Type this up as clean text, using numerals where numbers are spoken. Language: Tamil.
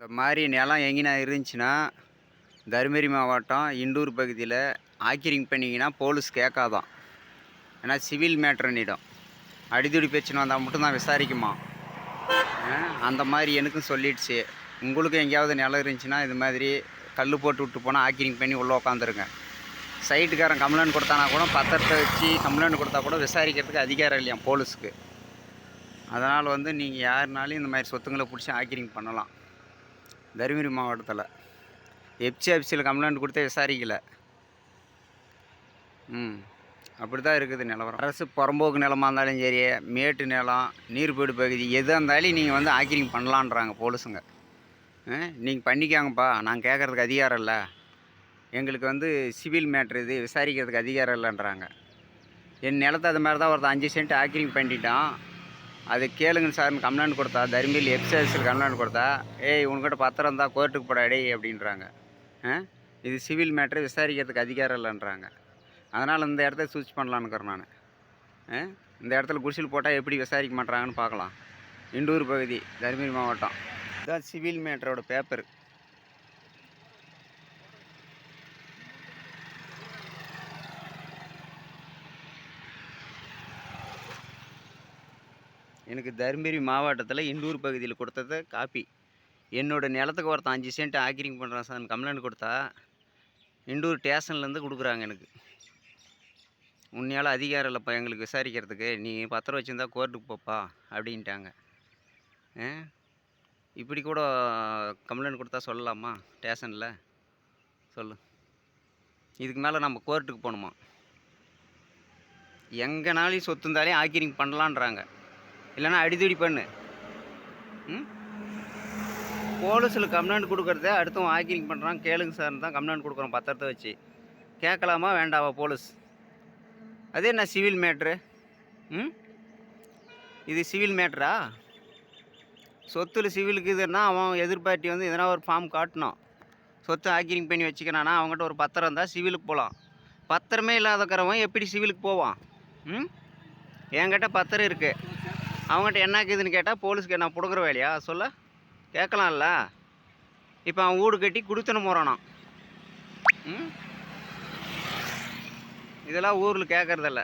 இந்த மாதிரி நிலம் எங்கேனா இருந்துச்சுன்னா தருமபுரி மாவட்டம் இண்டூர் பகுதியில் ஆக்கிரிங் பண்ணிங்கன்னா போலீஸ் கேட்காதான். ஏன்னா சிவில் மேட்ருன்னிடும். அடிதடி பிரச்சனை வந்தால் மட்டும்தான் விசாரிக்குமா. அந்த மாதிரி எனக்கும் சொல்லிடுச்சு. உங்களுக்கும் எங்கேயாவது நிலம் இருந்துச்சுன்னா இது மாதிரி கல் போட்டு விட்டு போனால் ஆக்கிரிங் பண்ணி உள்ளே உட்காந்துருங்க. சைட்டுக்காரன் கம்ப்ளைண்ட் கொடுத்தானா கூட பத்திரத்தை வச்சு கம்ப்ளைண்ட் கொடுத்தா கூட விசாரிக்கிறதுக்கு அதிகாரம் இல்லையா போலீஸுக்கு. அதனால் நீங்கள் யாருனாலும் இந்த மாதிரி சொத்துங்களை பிடிச்சி ஆக்கிரிங் பண்ணலாம். தருமபுரி மாவட்டத்தில் எஃப்சி ஆஃபீஸில் கம்ப்ளைண்ட் கொடுத்தே விசாரிக்கலை. அப்படி தான் இருக்குது நிலவரம். அரசு புறம்போக்கு நிலமாக இருந்தாலும் சரி, மேட்டு நிலம், நீர்பீடு பகுதி எதாக இருந்தாலும் நீங்கள் ஆக்கிரிங் பண்ணலான்றாங்க போலீஸுங்க. நீங்கள் பண்ணிக்காங்கப்பா, நாங்கள் கேட்குறதுக்கு அதிகாரம் இல்லை, எங்களுக்கு சிவில் மேட்ரு இது விசாரிக்கிறதுக்கு அதிகாரம் இல்லைன்றாங்க. என் நிலத்தை அது மாதிரி தான் ஒருத்தர் 5 சென்ட் ஆக்கிரிங் பண்ணிட்டான், அது கேளுங்க சார்னு கம்ப்ளைண்ட் கொடுத்தா, தருமபுரி எஃப்சிஎஸ்சில் கம்ப்ளைண்ட் கொடுத்தா, ஏய் உங்கள்கிட்ட பத்திரம் தான் கோர்ட்டுக்கு போடாடே அப்படின்றாங்க. இது சிவில் மேட்ரு விசாரிக்கிறதுக்கு அதிகாரம் இல்லைன்றாங்க. அதனால் இந்த இடத்த சூஸ் பண்ணலான்னுக்கிறேன் நான். இந்த இடத்துல குடிசல் போட்டால் எப்படி விசாரிக்க மாட்டாங்கன்னு பார்க்கலாம். இண்டூர் பகுதி தருமபுரி மாவட்டம். இதுதான் சிவில் மேட்டரோட பேப்பர். எனக்கு தருமபுரி மாவட்டத்தில் இண்டூர் பகுதியில் கொடுத்தது காப்பி. என்னோடய நிலத்துக்கு ஒருத்தன் 5 சென்ட் ஆக்கிரிங் பண்ணுறான் சார் கம்ப்ளைண்ட் கொடுத்தா இண்டூர் ஸ்டேஷன்லேருந்து கொடுக்குறாங்க. எனக்கு உன்னையால் அதிகாரம் இல்லைப்பா எங்களுக்கு விசாரிக்கிறதுக்கு, நீ பத்திரம் வச்சுருந்தா கோர்ட்டுக்கு போப்பா அப்படின்ட்டாங்க. இப்படி கூட கம்ப்ளைண்ட் கொடுத்தா சொல்லலாமா ஸ்டேஷனில்? சொல்லு. இதுக்கு மேலே நம்ம கோர்ட்டுக்கு போகணுமா? எங்கேனாலையும் சொத்து இருந்தாலே ஆக்கிரிங் பண்ணலான்றாங்க. இல்லைன்னா அடிதடி பண்ணு. போலீஸில் கம்ப்ளைண்ட் கொடுக்குறதே அடுத்தவன் ஆக்கிரிங் பண்ணுறான் கேளுங்க சார்னு தான் கம்ப்ளைண்ட் கொடுக்குறோம் பத்திரத்தை வச்சு. கேட்கலாமா வேண்டாவா போலீஸ்? அதே என்ன சிவில் மேட்ரு? இது சிவில் மேட்ரா? சொத்தில் சிவிலுக்கு இதுன்னா அவன் எதிர்பார்ட்டி எதனா ஒரு ஃபார்ம் காட்டணும். சொத்து ஆக்கிரிங் பண்ணி வச்சுக்கிறானா அவங்ககிட்ட ஒரு பத்திரம் இருந்தால் சிவிலுக்கு போகலாம். பத்திரமே இல்லாதக்கிறவன் எப்படி சிவிலுக்கு போவான்? என்கிட்ட பத்திரம் இருக்குது, அவங்ககிட்ட என்ன இருக்குதுன்னு கேட்டால் போலீஸ்க்கு என்ன பிடுங்குற வேலையா? சொல்ல கேட்கலாம்ல. இப்போ அவன் வீடு கட்டி கொடுத்தனும் போகிறானான். இதெல்லாம் ஊரில் கேட்குறதில்ல.